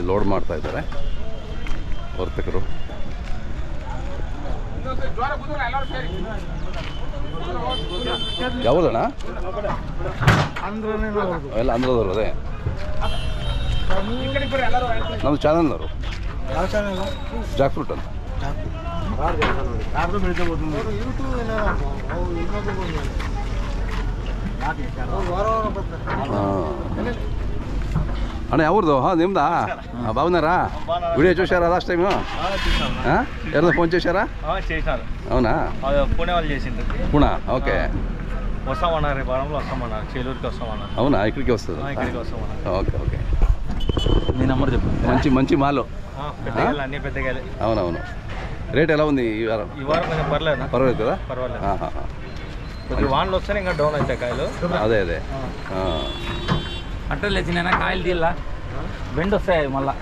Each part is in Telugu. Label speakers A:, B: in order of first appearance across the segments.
A: ಲೋಡ್ ಮಾಡ್ತಾ ಇದ್ದಾರೆ ವರ್ತಕರು. ಯಾವುದಣ್ಣ? ಎಲ್ಲ ಆಂಧ್ರದವರು. ಅದೇ ನಮ್ಮ ಚಾನಲ್ನವರು. ಜಾಕ್ ಫ್ರೂಟ್ ಅಂತ. అన్న ఎవరిదో? నిమ్దా? బాగున్నారా? వీడియో చూసారా లాస్ట్ టైం? ఎవరైనా ఫోన్ చేశారా? అవునా?
B: పుణే వాళ్ళు చేసింది.
A: పుణా? ఓకే.
B: వస్తామన్నారు, రేపు వారంలో వస్తామన్నారు. చేలూరుకి వస్తామన్నారు.
A: అవునా? ఇక్కడికి వస్తుంది?
B: ఇక్కడికి వస్తామన్నారు.
A: Okay okay.
B: మీ నెంబర్ చెప్పు.
A: మంచి మంచి మాలు.
B: అన్ని పెద్దగాయలే.
A: అవునవును. రేట్ ఎలా ఉంది ఈ వారం?
B: ఈ వారం కొంచెం పర్లేదు.
A: పర్వాలేదు కదా?
B: పర్వాలేదు. కొద్దిగా వానలు వస్తేనే ఇంకా డౌన్ అవుతాయి కాయలు.
A: అదే అదే
B: అట్ట లేచినా కాయలు తీలా బెండ్ వస్తాయి. మళ్ళా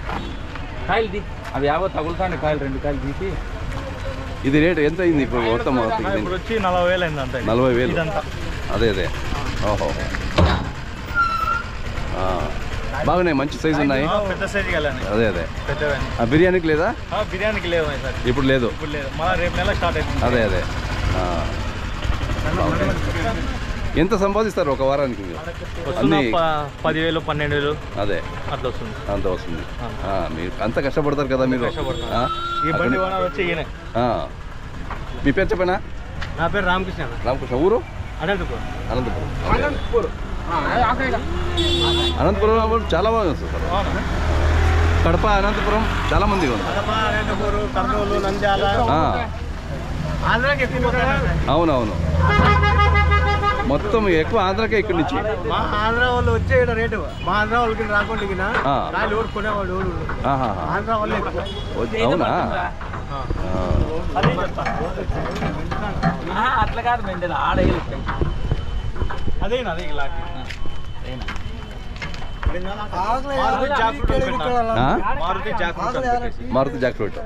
B: కాయలు తీ, అవి యావో తగులుతాండి కాయలు. 2 కాయలు తీసి.
A: ఇది రేట్ ఎంత అయింది ఇప్పుడు? మొత్తం
B: ఇప్పుడు వచ్చి 40,000 అయింది. అంతే
A: 40,000. అదే అదే. ఓహో, బాగున్నాయి, మంచి సైజు ఉన్నాయి.
B: పెద్ద సైజు కాలని.
A: అదే అదే.
B: పెద్దవి.
A: బిర్యానీకి లేదా?
B: బిర్యానీకి లేవు సార్.
A: ఇప్పుడు లేదు.
B: ఇప్పుడు లేదు, మళ్ళీ రేపు నెల స్టార్ట్ అవుతుంది.
A: అదే అదే. ఎంత సంపాదిస్తారు ఒక వారానికి?
B: అన్ని 10,000 12,000
A: అదే
B: అట్లా వస్తుంది.
A: అంత వస్తుంది. మీరు అంత కష్టపడతారు కదా మీరు.
B: ఈ బండి వచ్చి ఈయన.
A: మీ పేరు చెప్పనా?
B: నా పేరు రామకృష్ణ.
A: రామకృష్ణ. ఊరు?
B: అనంతపురం.
A: అనంతపురం చాలా బాగా వస్తుంది సార్. కడప, అనంతపురం చాలా మంది ఉంది.
B: కర్నూలు, నంద్యాల.
A: అవునవును, మొత్తం ఎక్కువ ఆంధ్రాకే. ఇక్కడి నుంచి
B: మా ఆంధ్ర వాళ్ళు వచ్చే రేటు. మా ఆంధ్ర వాళ్ళకి రాకుండా కాయలు ఓడుకునేవాడు. ఆంధ్ర వాళ్ళు
A: అవునా?
B: అట్లా కాదు, ఆడే అదే
A: Maruti jack fruit.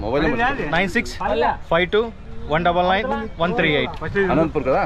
A: Mobile number
B: 9652199138.
A: Anantapur కదా?